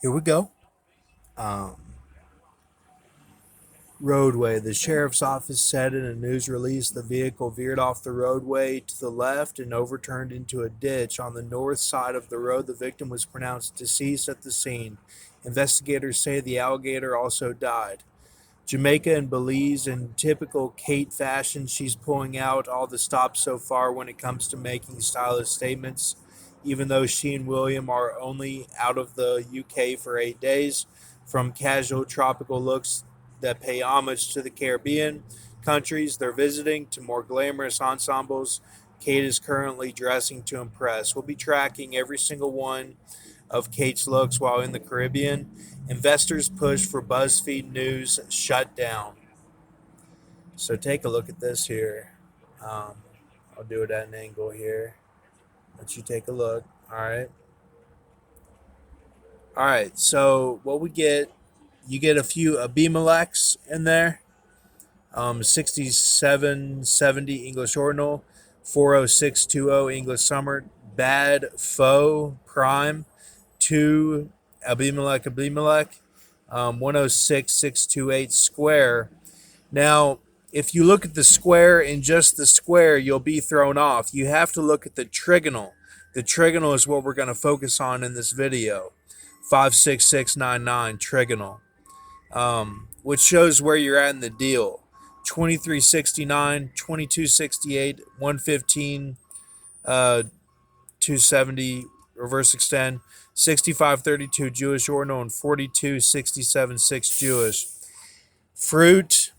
Here we go. Um, Roadway. The sheriff's office said in a news release the vehicle veered off the roadway to the left and overturned into a ditch on the north side of the road. The victim was pronounced deceased at the scene. Investigators say the alligator also died. Jamaica and Belize, in typical Kate fashion, she's pulling out all the stops so far when it comes to making stylish statements. Even though she and William are only out of the UK for 8 days, from casual tropical looks that pay homage to the Caribbean countries they're visiting to more glamorous ensembles, Kate is currently dressing to impress. We'll be tracking every single one of Kate's looks while in the Caribbean. Investors push for BuzzFeed News shut down. So take a look at this here. Um, I'll do it at an angle here. Let you take a look. All right. All right. So what we get, you get a few Abimelechs in there. 6770 English Ordinal, 40620 English Summer, Bad Foe Prime, 2 Abimelech, 106628 Square. Now, if you look at the square and just the square, you'll be thrown off. You have to look at the trigonal. The trigonal is what we're going to focus on in this video. 56699 trigonal, which shows where you're at in the deal. 2369, 2268, 115, 270 reverse extend, 6532 Jewish ordinal, and 4267 Jewish. Fruit,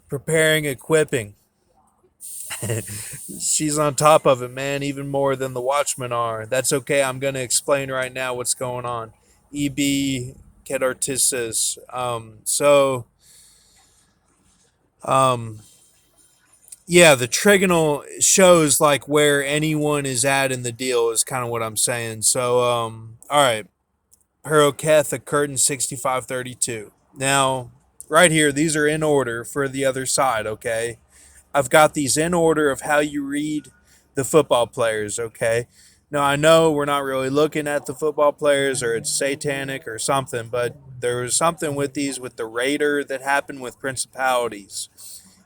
preparing, equipping. She's on top of it, man, even more than the Watchmen are. That's okay. I'm going to explain right now what's going on. EB Kedartisis. Um, yeah, the trigonal shows like where anyone is at in the deal is kind of what I'm saying. So, all right. Heroketh, a curtain 6532. Now, right here, these are in order for the other side, okay? I've got these in order of how you read the football players, okay? Now, I know we're not really looking at the football players or it's satanic or something, but there was something with these with the Raider that happened with principalities.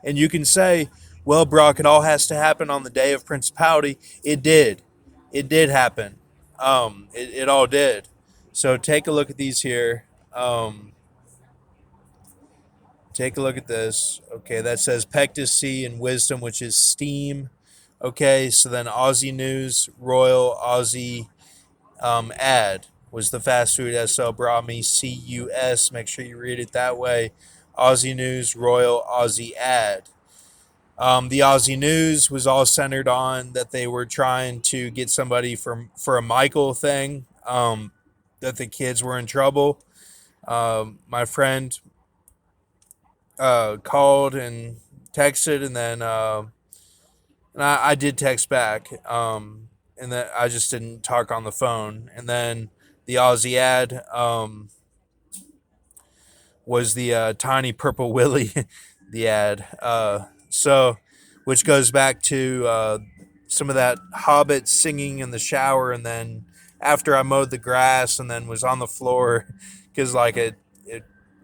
And you can say, well, Brock, it all has to happen on the day of principality. It did. It did happen. It all did. So take a look at these here. Take a look at this. Okay, that says Pectus C and Wisdom, which is Steam. Okay, so then Aussie News, Royal Aussie Ad was the fast food SL brought me CUS. Make sure you read it that way. Aussie News, Royal Aussie Ad. The Aussie News was all centered on that they were trying to get somebody for a Michael thing, that the kids were in trouble. My friend called and texted, and then and I did text back, and then I just didn't talk on the phone. And then the Aussie ad was the tiny purple Willie, the ad. So, which goes back to some of that Hobbit singing in the shower, and then after I mowed the grass, and then was on the floor because like it,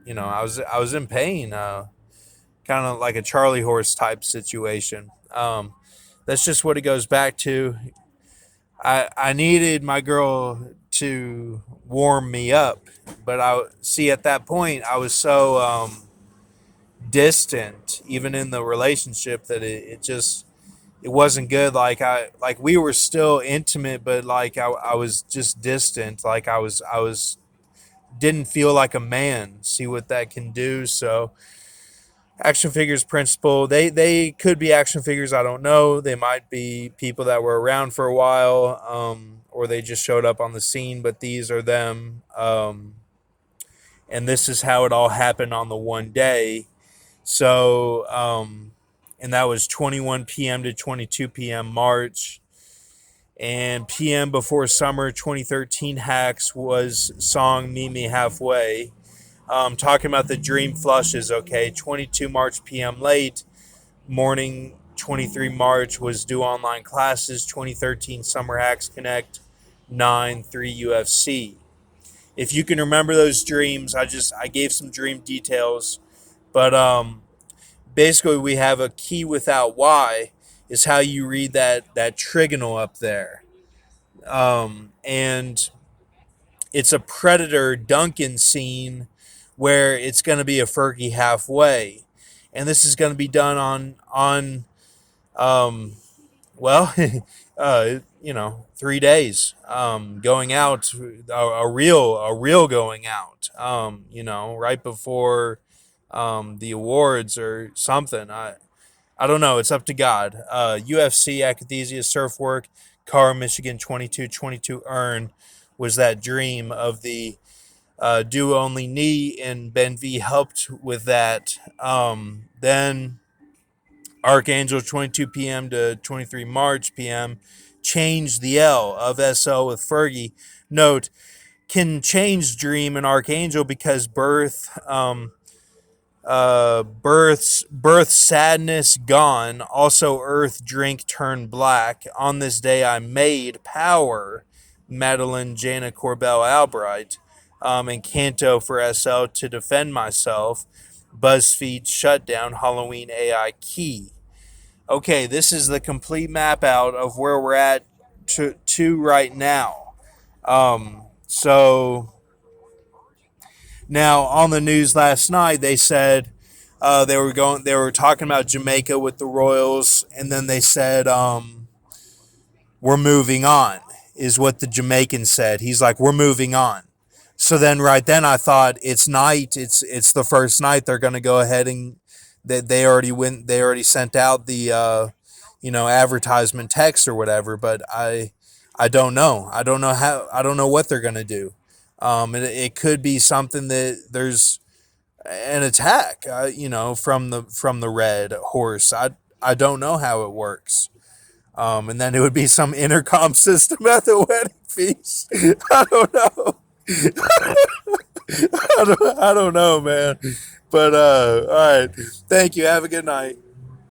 I was in pain, kind of like a Charlie horse type situation. That's just what it goes back to. I needed my girl to warm me up, but I see at that point I was so distant, even in the relationship, that it wasn't good. Like we were still intimate, but like I was just distant. Like I was didn't feel like a man. See what that can do. So action figures principle, they could be action figures, I don't know. They might be people that were around for a while, or they just showed up on the scene, but these are them. And this is how it all happened on the one day. So and that was 21 p.m. to 22 p.m. March. And PM before summer 2013 hacks was song Meet Me Halfway. Talking about the dream flushes, okay. 22 March PM late. Morning 23 March was do online classes. 2013 Summer Hacks Connect 9 3 UFC. if you can remember those dreams, I gave some dream details, but basically we have a key without Y is how you read that trigonal up there, and it's a Predator Duncan scene where it's going to be a Fergie halfway, and this is going to be done on um, well, 3 days, going out, a real going out, right before the awards or something. I don't know. It's up to God. UFC, Akathisia, Surf Work, Car, Michigan 2222 Earn was that dream of the do only knee, and Ben V helped with that. Then Archangel 22 p.m. to 23 March p.m. changed the L of SO with Fergie. Note, can change Dream and Archangel because birth sadness gone. Also Earth drink turn black. On this day I made power. Madeleine JKA Albright. And Canto for SL to defend myself. BuzzFeed shutdown. Halloween AI key. Okay, this is the complete map out of where we're at to right now. So now on the news last night, they said they were talking about Jamaica with the Royals, and then they said we're moving on, is what the Jamaican said. He's like, we're moving on. So then right then I thought it's night. It's the first night they're going to go ahead and they already went. They already sent out the advertisement text or whatever. But I don't know. I don't know what they're going to do. It could be something that there's an attack. From the red horse. I don't know how it works. And then it would be some intercom system at the wedding feast. I don't know. I don't know, man. But all right. Thank you. Have a good night.